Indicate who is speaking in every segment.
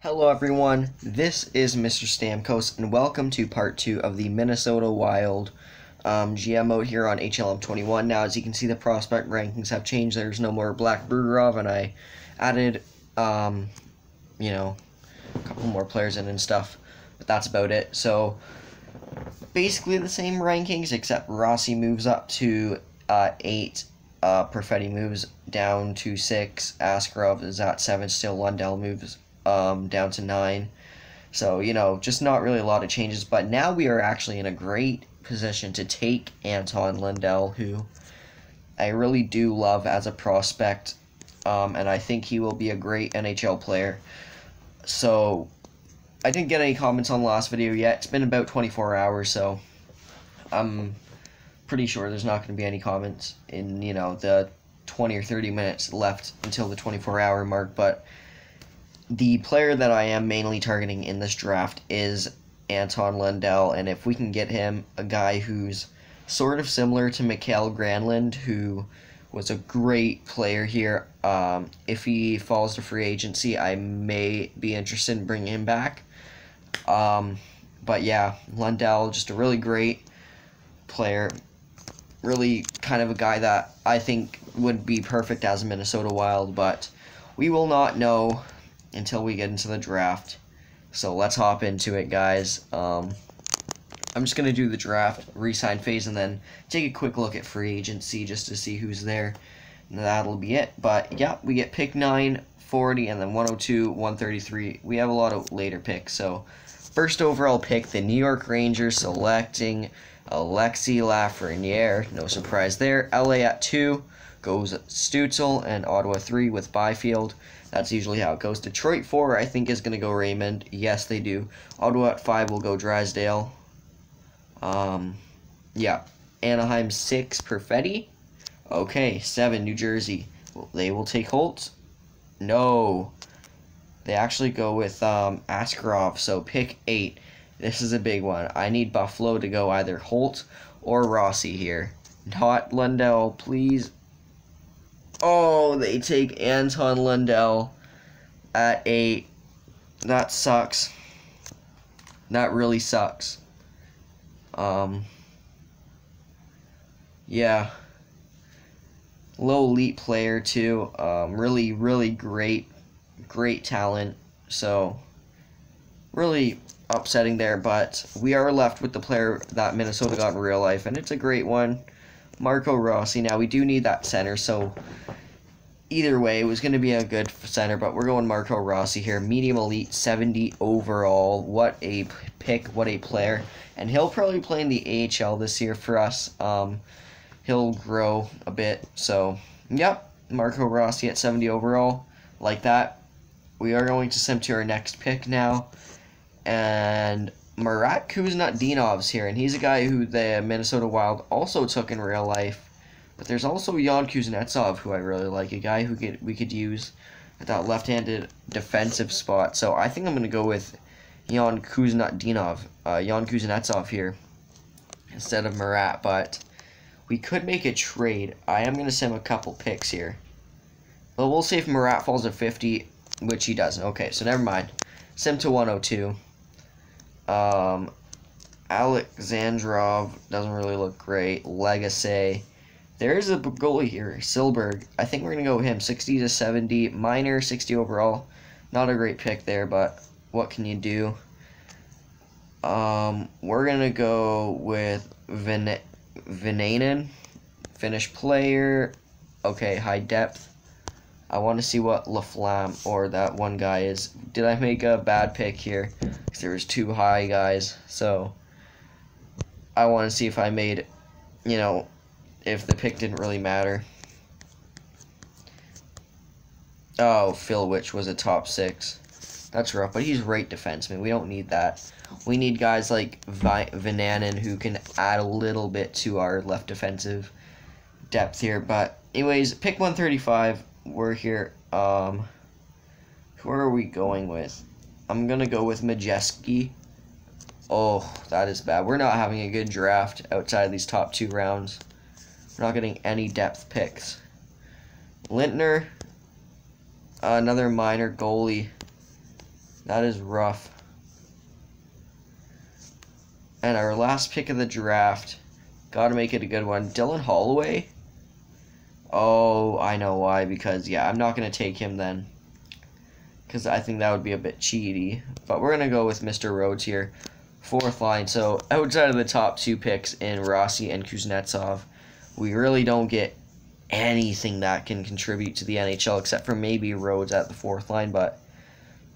Speaker 1: Hello everyone, this is Mr. Stamkos and welcome to part 2 of the Minnesota Wild GM mode here on HLM 21. Now as you can see, the prospect rankings have changed. There's no more Black Burgerov and I added a couple more players in and stuff, but that's about it. So basically the same rankings except Rossi moves up to 8, Perfetti moves down to 6, Askarov is at 7, still Lundell moves down to 9. So, just not really a lot of changes. But now we are actually in a great position to take Anton Lundell, who I really do love as a prospect. And I think he will be a great NHL player. So, I didn't get any comments on the last video yet. It's been about 24 hours, so I'm pretty sure there's not going to be any comments in, the 20 or 30 minutes left until the 24-hour mark. But the player that I am mainly targeting in this draft is Anton Lundell, and if we can get him, a guy who's sort of similar to Mikael Granlund, who was a great player here, if he falls to free agency, I may be interested in bringing him back. But yeah, Lundell, just a really great player, really kind of a guy that I think would be perfect as a Minnesota Wild, but we will not know until we get into the draft. So let's hop into it, guys. I'm just going to do the draft re-sign phase and then take a quick look at free agency just to see who's there. And that'll be it. But yeah, we get pick 9, 40, and then 102, 133. We have a lot of later picks. So first overall pick, the New York Rangers selecting Alexis Lafreniere. No surprise there. LA at 2 goes Stutzel, and Ottawa 3 with Byfield. That's usually how it goes. Detroit 4, I think, is going to go Raymond. Yes, they do. Ottawa at 5 will go Drysdale. Yeah. Anaheim 6, Perfetti. Okay, 7, New Jersey. They will take Holtz. No. They actually go with Askarov, so pick 8. This is a big one. I need Buffalo to go either Holt or Rossi here. Not Lundell, please. Oh, they take Anton Lundell at 8. That sucks. That really sucks. Yeah. Low elite player too. Really, really great talent. So, really upsetting there, but we are left with the player that Minnesota got in real life, and it's a great one. Marco Rossi. Now, we do need that center, so either way, it was going to be a good center, but we're going Marco Rossi here. Medium elite, 70 overall. What a pick, what a player. And he'll probably play in the AHL this year for us. He'll grow a bit. So, yep, Marco Rossi at 70 overall. Like that. We are going to send to our next pick now. And Marat Kuznetsov's here, and he's a guy who the Minnesota Wild also took in real life. But there's also Jan Kuznetsov, who I really like, a guy who we could use at that left-handed defensive spot. So I think I'm going to go with Jan Kuznetsov here instead of Marat. But we could make a trade. I am going to send him a couple picks here. Well, we'll see if Marat falls to 50, which he doesn't. Okay, so never mind. Send him to 102. Alexandrov doesn't really look great. Legacy. There's a goalie here, Silberg. I think we're going to go with him. 60 to 70. Minor, 60 overall. Not a great pick there, but what can you do? We're going to go with Vananen. Finnish player. Okay, high depth. I want to see what LaFlamme or that one guy is. Did I make a bad pick here? Because there was 2 high guys. So, I want to see if I made, if the pick didn't really matter. Oh, Phil Witch was a top 6. That's rough, but he's right defenseman. We don't need that. We need guys like Vananen who can add a little bit to our left defensive depth here. But anyways, pick 135. We're here. Who are we going with? I'm going to go with Majeski. Oh, that is bad. We're not having a good draft outside of these top 2 rounds. We're not getting any depth picks. Lintner, another minor goalie. That is rough. And our last pick of the draft, gotta make it a good one. Dylan Holloway. Oh, I know why. Because, yeah, I'm not going to take him then. Because I think that would be a bit cheaty. But we're going to go with Mr. Rhodes here. Fourth line. So, outside of the top two picks in Rossi and Kuznetsov, we really don't get anything that can contribute to the NHL except for maybe Rhodes at the fourth line. But,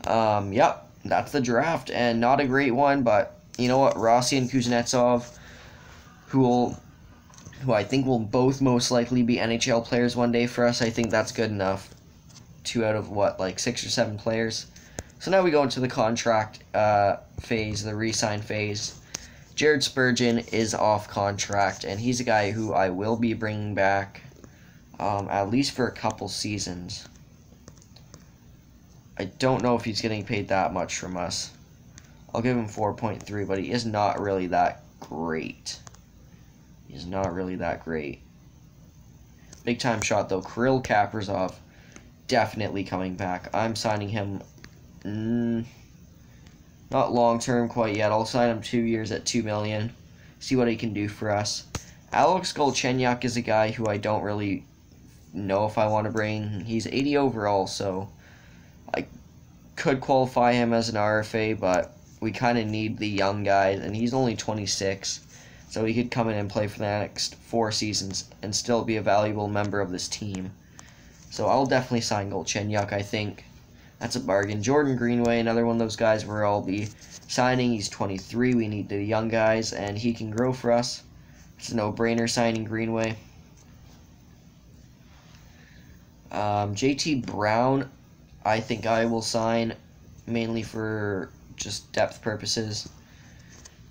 Speaker 1: yep, that's the draft. And not a great one, but you know what? Rossi and Kuznetsov, who I think will both most likely be NHL players one day for us. I think that's good enough. 2 out of what, like 6 or 7 players. So now we go into the contract phase, the re-sign phase. Jared Spurgeon is off contract, and he's a guy who I will be bringing back at least for a couple seasons. I don't know if he's getting paid that much from us. I'll give him 4.3, but he is not really that great. He's not really that great. Big time shot though. Kirill Kaprizov definitely coming back. I'm signing him not long term quite yet. I'll sign him 2 years at $2 million. See what he can do for us. Alex Galchenyuk is a guy who I don't really know if I want to bring. He's 80 overall, so I could qualify him as an RFA, but we kind of need the young guys, and he's only 26, so he could come in and play for the next 4 seasons and still be a valuable member of this team. So I'll definitely sign Galchenyuk, I think. That's a bargain. Jordan Greenway, another one of those guys where I'll be signing. He's 23. We need the young guys, and he can grow for us. It's a no-brainer signing Greenway. JT Brown, I think I will sign mainly for just depth purposes.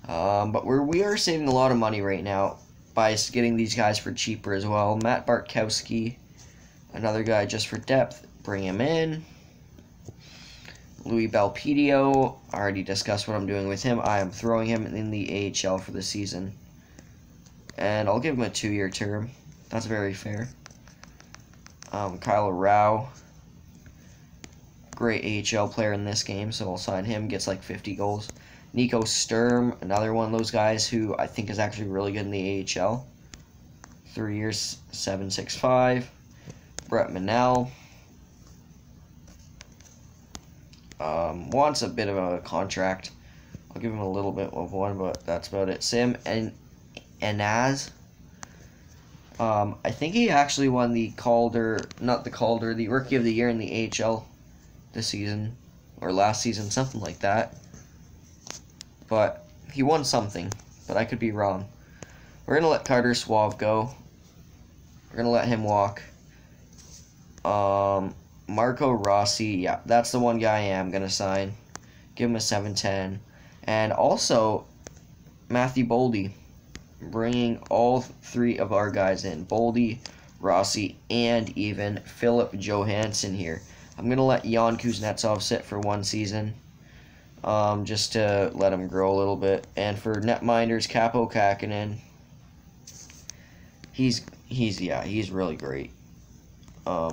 Speaker 1: But we are saving a lot of money right now by getting these guys for cheaper as well. Matt Bartkowski, another guy just for depth. Bring him in. Louis Belpedio, I already discussed what I'm doing with him. I am throwing him in the AHL for the season. And I'll give him a 2-year term. That's very fair. Kyle Rao, great AHL player in this game, so I'll sign him. Gets like 50 goals. Nico Sturm, another one of those guys who I think is actually really good in the AHL. 3 years, $765. Brett Manel. Wants a bit of a contract. I'll give him a little bit of one, but that's about it. Sam and Anaz. I think he actually won the the Rookie of the Year in the AHL this season, or last season, something like that. But he won something, but I could be wrong. We're going to let Carter Suave go. We're going to let him walk. Marco Rossi, yeah, that's the one guy I am going to sign. Give him a 7-10. And also, Matthew Boldy. Bringing all 3 of our guys in. Boldy, Rossi, and even Philip Johansson here. I'm going to let Jan Kuznetsov sit for 1 season. Just to let him grow a little bit. And for netminders, Capo Kakinen. He's really great.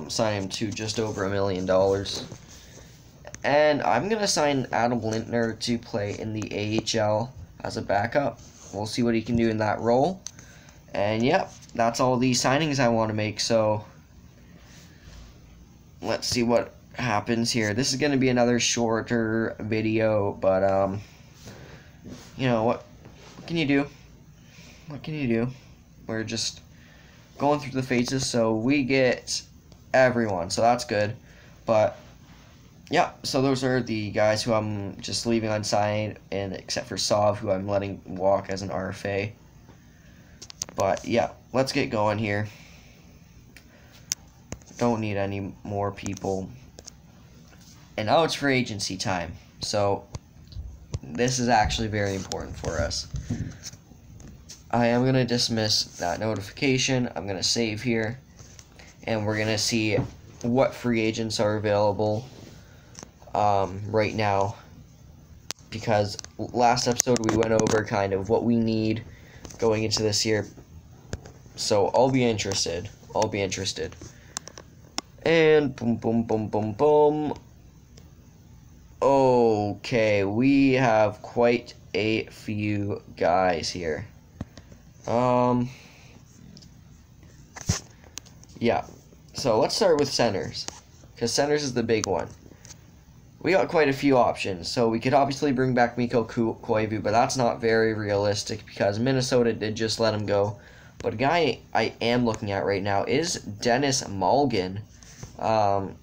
Speaker 1: Sign him to just over $1 million. And I'm going to sign Adam Lintner to play in the AHL as a backup. We'll see what he can do in that role. And yep, that's all the signings I want to make. So let's see what happens here. This is going to be another shorter video, but you know what can you do? What can you do? We're just going through the phases, so we get everyone, so that's good. But yeah, so those are the guys who I'm just leaving unsigned, and except for Sav, who I'm letting walk as an RFA. But yeah, let's get going here. Don't need any more people. And now it's free agency time. So this is actually very important for us. I am going to dismiss that notification. I'm going to save here. And we're going to see what free agents are available right now. Because last episode we went over kind of what we need going into this year. So I'll be interested. And boom, boom, boom, boom, boom. Okay, we have quite a few guys here. Yeah. So let's start with centers, because centers is the big one. We got quite a few options, so we could obviously bring back Mikko Koivu, but that's not very realistic because Minnesota did just let him go. But a guy I am looking at right now is Dennis Malgin,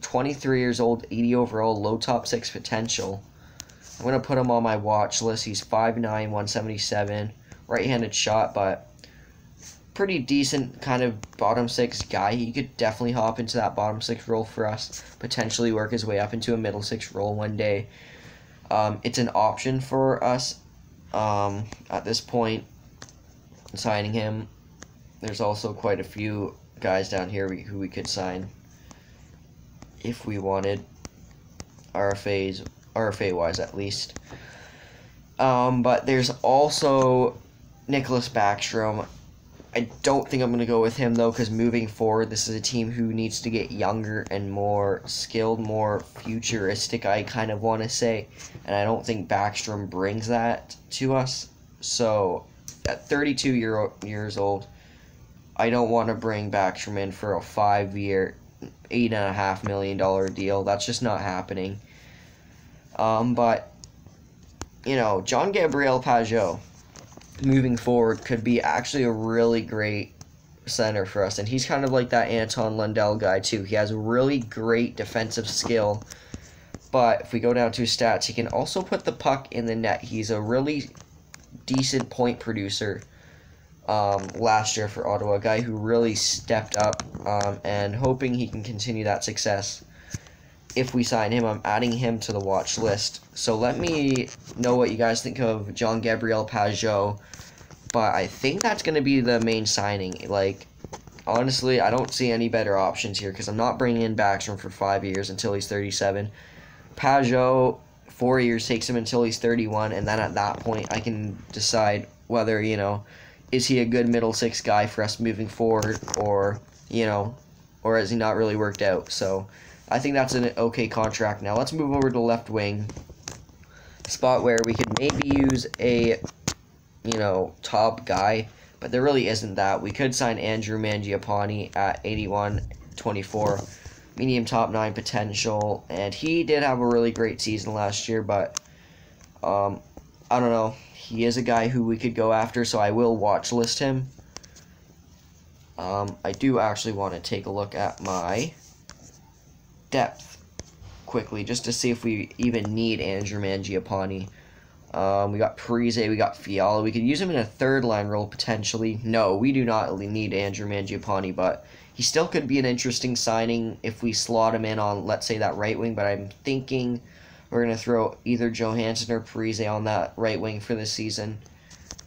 Speaker 1: 23 years old, 80 overall, low top 6 potential. I'm going to put him on my watch list. He's 5'9", 177, right-handed shot, but pretty decent kind of bottom 6 guy. He could definitely hop into that bottom 6 role for us, potentially work his way up into a middle 6 role one day. It's an option for us at this point, signing him. There's also quite a few guys down here who we could sign if we wanted, RFA-wise at least. But there's also Nicholas Backstrom. I don't think I'm going to go with him, though, because moving forward, this is a team who needs to get younger and more skilled, more futuristic, I kind of want to say. And I don't think Backstrom brings that to us. So, at 32 years old, I don't want to bring Backstrom in for a 5-year, $8.5 million deal. That's just not happening. But, you know, Jean-Gabriel Pageau, moving forward, could be actually a really great center for us. And he's kind of like that Anton Lundell guy, too. He has really great defensive skill. But if we go down to his stats, he can also put the puck in the net. He's a really decent point producer last year for Ottawa, a guy who really stepped up, and hoping he can continue that success. If we sign him, I'm adding him to the watch list. So let me know what you guys think of Jean-Gabriel Pageau. But I think that's going to be the main signing. Like, honestly, I don't see any better options here because I'm not bringing in Backstrom for 5 years until he's 37. Pageau, 4 years takes him until he's 31. And then at that point, I can decide whether, you know, is he a good middle 6 guy for us moving forward, or, you know, or has he not really worked out? So I think that's an okay contract. Now let's move over to left wing, spot where we could maybe use a, you know, top guy, but there really isn't that. We could sign Andrew Mangiapane at 81-24, medium top 9 potential, and he did have a really great season last year, but I don't know. He is a guy who we could go after, so I will watch list him. I do actually want to take a look at my depth quickly, just to see if we even need Andrew Mangiapane. We got Parise, we got Fiala. We could use him in a third-line role, potentially. No, we do not need Andrew Mangiapane, but he still could be an interesting signing if we slot him in on, let's say, that right wing, but I'm thinking we're going to throw either Johansson or Parise on that right wing for this season.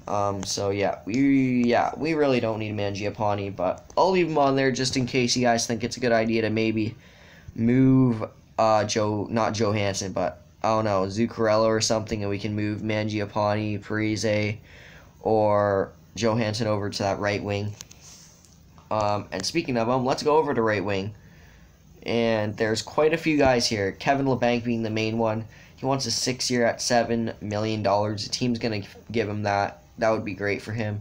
Speaker 1: So, we really don't need Mangiapane, but I'll leave him on there just in case you guys think it's a good idea to maybe move not Johansson, but I don't know, Zuccarello or something, and we can move Mangiapane, Parise, or Johansson over to that right wing. And speaking of them, let's go over to right wing. And there's quite a few guys here. Kevin Labanc being the main one. He wants a 6-year at $7 million. The team's going to give him that. That would be great for him.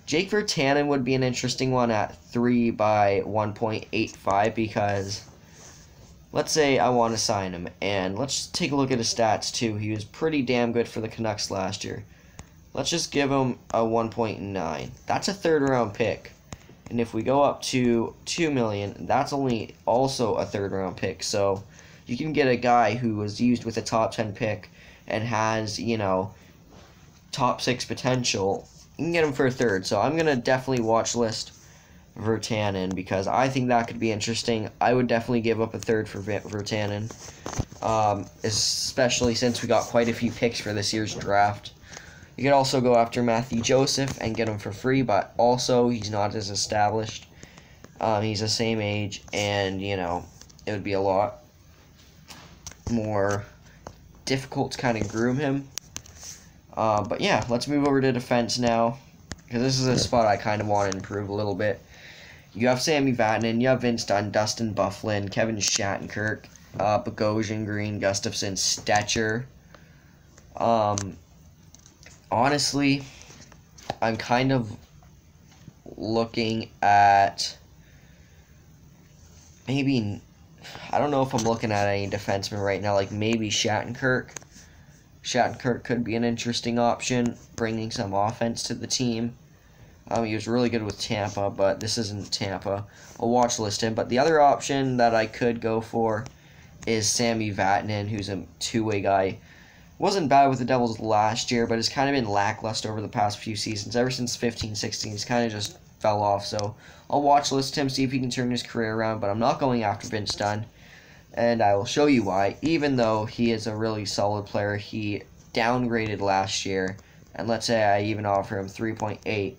Speaker 1: Jake Virtanen would be an interesting one at 3 by 1.85 because let's say I want to sign him. And let's take a look at his stats too. He was pretty damn good for the Canucks last year. Let's just give him a 1.9. That's a third-round pick. And if we go up to $2 million, that's only also a third-round pick. So you can get a guy who was used with a top 10 pick and has, you know, top 6 potential. You can get him for a third. So I'm going to definitely watch list Virtanen because I think that could be interesting. I would definitely give up a third for Virtanen, especially since we got quite a few picks for this year's draft. You could also go after Matthew Joseph and get him for free, but also he's not as established. He's the same age, and, you know, it would be a lot more difficult to kind of groom him. But yeah, let's move over to defense now, because this is a spot I kind of want to improve a little bit. You have Sammy Vatanen, you have Vince Dunn, Dustin Byfuglien, Kevin Shattenkirk. Bogosian, Green, Gustafson, Stetcher. Honestly, I'm kind of looking at maybe, I don't know if I'm looking at any defensemen right now, like maybe Shattenkirk. Shattenkirk could be an interesting option, bringing some offense to the team. He was really good with Tampa, but this isn't Tampa. I'll watch list him. But the other option that I could go for is Sammy Vatanen, who's a two-way guy. Wasn't bad with the Devils last year, but has kind of been lackluster over the past few seasons. Ever since 15-16, he's kind of just fell off. So I'll watch list him, see if he can turn his career around. But I'm not going after Vince Dunn, and I will show you why. Even though he is a really solid player, he downgraded last year. And let's say I even offer him 3.8.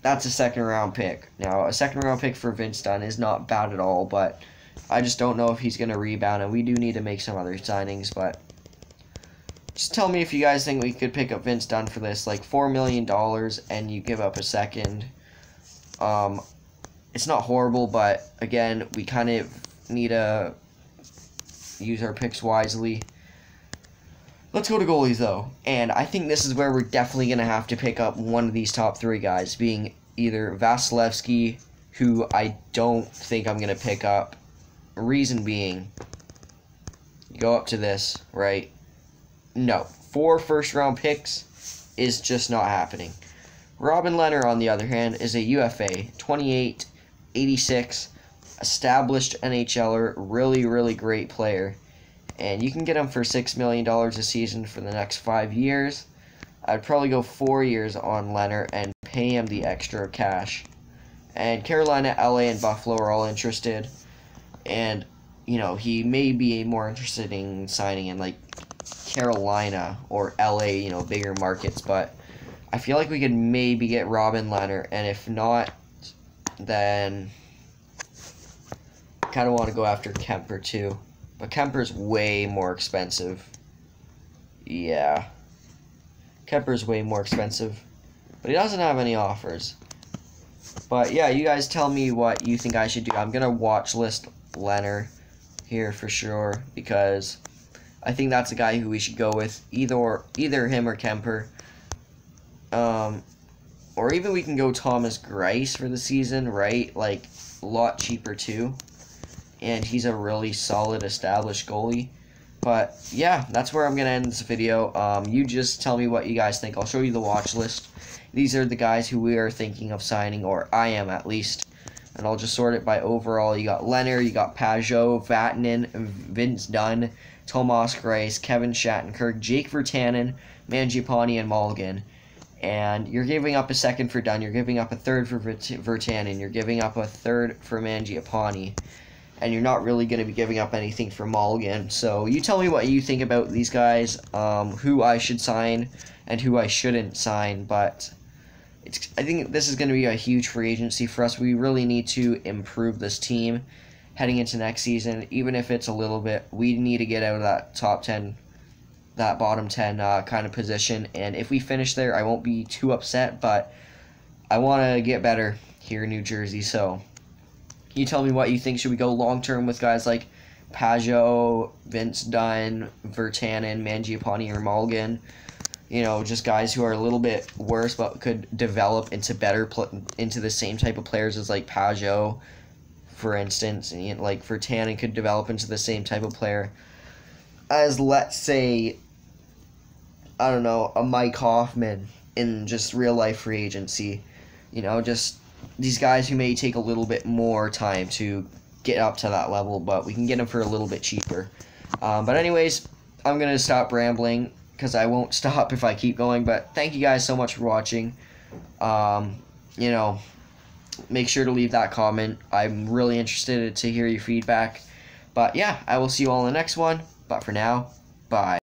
Speaker 1: That's a second-round pick. Now, a second-round pick for Vince Dunn is not bad at all, but I just don't know if he's going to rebound, and we do need to make some other signings, but just tell me if you guys think we could pick up Vince Dunn for this, like $4 million, and you give up a second. It's not horrible, but again, we kind of need to use our picks wisely. Let's go to goalies, though, and I think this is where we're definitely going to have to pick up one of these top three guys, being either Vasilevsky, who I don't think I'm going to pick up. Reason being, you go up to this, right? No, 4 first-round picks is just not happening. Robin Lehner, on the other hand, is a UFA, 28, 86, established NHLer, really, really great player. And you can get him for $6 million a season for the next 5 years. I'd probably go 4 years on Lehner and pay him the extra cash. And Carolina, LA, and Buffalo are all interested. And, you know, he may be more interested in signing in, like, Carolina or LA, you know, bigger markets. But I feel like we could maybe get Robin Lehner. And if not, then I kind of want to go after Kemper, too. But Kemper's way more expensive. Yeah. Kemper's way more expensive. But he doesn't have any offers. But yeah, you guys tell me what you think I should do. I'm going to watch list Lehner here for sure. Because I think that's a guy who we should go with. Either him or Kemper. Or even we can go Thomas Greiss for the season, right? Like, a lot cheaper too. And he's a really solid, established goalie. But, yeah, that's where I'm going to end this video. You just tell me what you guys think. I'll show you the watch list. These are the guys who we are thinking of signing, or I am at least. And I'll just sort it by overall. You got Lehner, you got Pajot, Vatanen, Vince Dunn, Tomas Greiss, Kevin Shattenkirk, Jake Virtanen, Mangiapane, and Mulligan. And you're giving up a second for Dunn. You're giving up a third for Virtanen. You're giving up a third for Mangiapane. And you're not really going to be giving up anything for Mulligan. So you tell me what you think about these guys, who I should sign and who I shouldn't sign. But I think this is going to be a huge free agency for us. We really need to improve this team heading into next season. Even if it's a little bit, we need to get out of that top 10, that bottom 10 kind of position. And if we finish there, I won't be too upset. But I want to get better here in New Jersey. So you tell me what you think. Should we go long-term with guys like Pajot, Vince Dunn, Virtanen, Mangiapane, or Mulligan? You know, just guys who are a little bit worse but could develop into into the same type of players as like Pajot, for instance. And like Virtanen could develop into the same type of player as, let's say, I don't know, a Mike Hoffman in just real-life free agency. You know, just these guys who may take a little bit more time to get up to that level, but we can get them for a little bit cheaper. But anyways, I'm going to stop rambling because I won't stop if I keep going. But thank you guys so much for watching. You know, make sure to leave that comment. I'm really interested to hear your feedback. But yeah, I will see you all in the next one. But for now, bye.